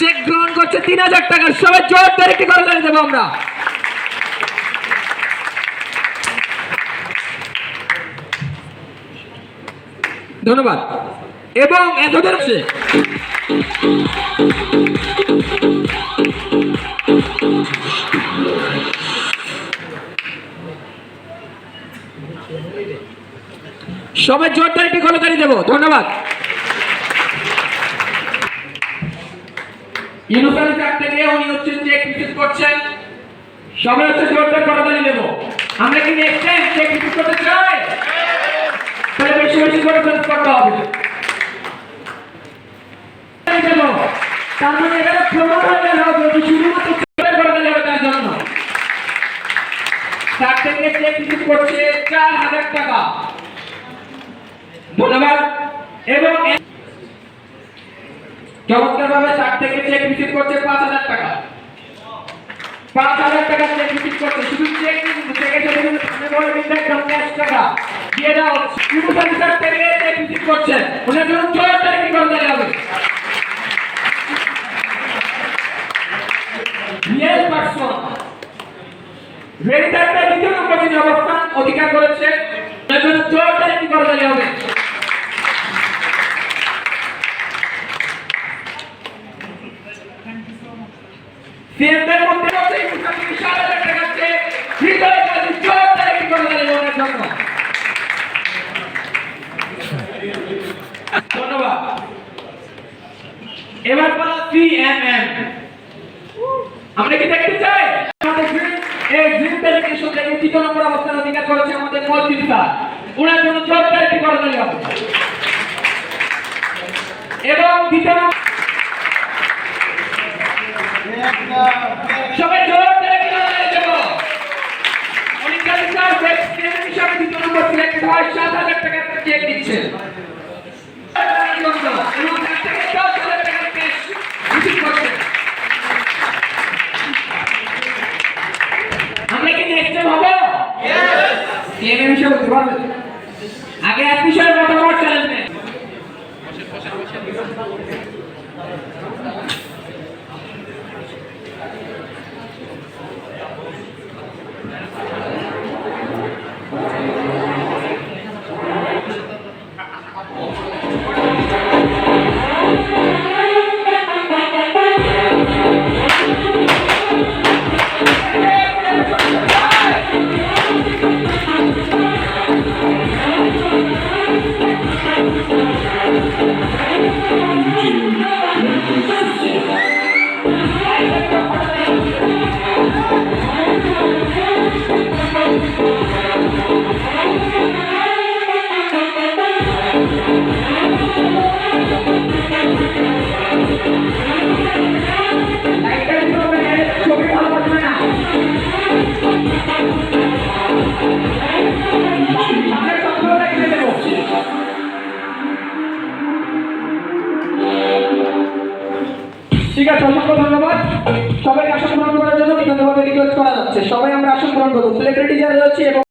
Check গ্রহণ করছে 3000 টাকা। সবাই জোরদার একটি করতালি দেব আমরা। ধন্যবাদ। এবং এতদের সবাই জোরদার একটি করতালি দেব। ধন্যবাদ। ইউনুসারি স্যার থেকে উনি হচ্ছে চেক রিসিভ করছেন। সবাই হচ্ছে জোরদার করতালি দেব। আমরা কি নেক্সট টাইম চেক রিসিভ করতে চাই? তাহলে বেশি বেশি করে চেক করতে হবে। তার মানে এটা প্রমাণ হয়ে গেল যে শুধুমাত্র চেকের করতালি হবে তার জন্য। স্যার থেকে চেক রিসিভ করছে 4000 টাকা। ধন্যবাদ। এবং চমৎকারভাবে স্যার থেকে চেক রিসিভ করছে 5000 টাকা। 5000 টাকা চেক রিসিভ করছে। শুধু চেক চেকের সাথে সামনে বলে দিতে ক্যাশ টাকা দিয়ে দাও। ইউনুসারি স্যার থেকে চেক রিসিভ করছে। ওনার জন্য 4 তারিখ করতে হবে। রিয়েল পারসন ভেরিফাইড দ্বিতীয় নম্বর যিনি অবস্থান অধিকার করেছে, ওনার জন্য 4 তারিখ করতে হবে। সিএমদের মধ্যে আছে ইউনুসারি 4000 টাকা চেক হৃদয় কাজী 4 তারিখ করতে হবে ওনার জন্য। ধন্যবাদ। এবার বলা সিএমএম। আমরা কি দেখতে চাই আমাদের এই গ্রিন ভেরিফিকেশন থেকে তৃতীয় নম্বর অবস্থান অধিকার করেছে আমাদের মসজিদ স্যার, ওনার জন্য 4 তারিখ করতে হবে। এবং দ্বিতীয় সবাই জোর করে করতালি দেব। অনিকা স্যার বেস্ট ক্যান্ডিডেট হিসেবে দ্বিতীয় নম্বর সিলেক্টেড হয় 7000 টাকা চেক দিচ্ছে। এবং তার থেকে 10000 টাকা ক্যাশ রিসিভ করছে। আমরা কি নেক্সট টাইম হবে? यस। সিএমএম হিসেবে বলতে পারবে? আগে এক বিষয়ে মতামত চ্যালেঞ্জ নেই। ঠিক আছে, অসংখ্য ধন্যবাদ। সবাই আসন গ্রহণ করার জন্য বিনীতভাবে রিকোয়েস্ট করা যাচ্ছে। সবাই আমরা আসন গ্রহণ করব। সেলিব্রিটি যারা রয়েছে এবং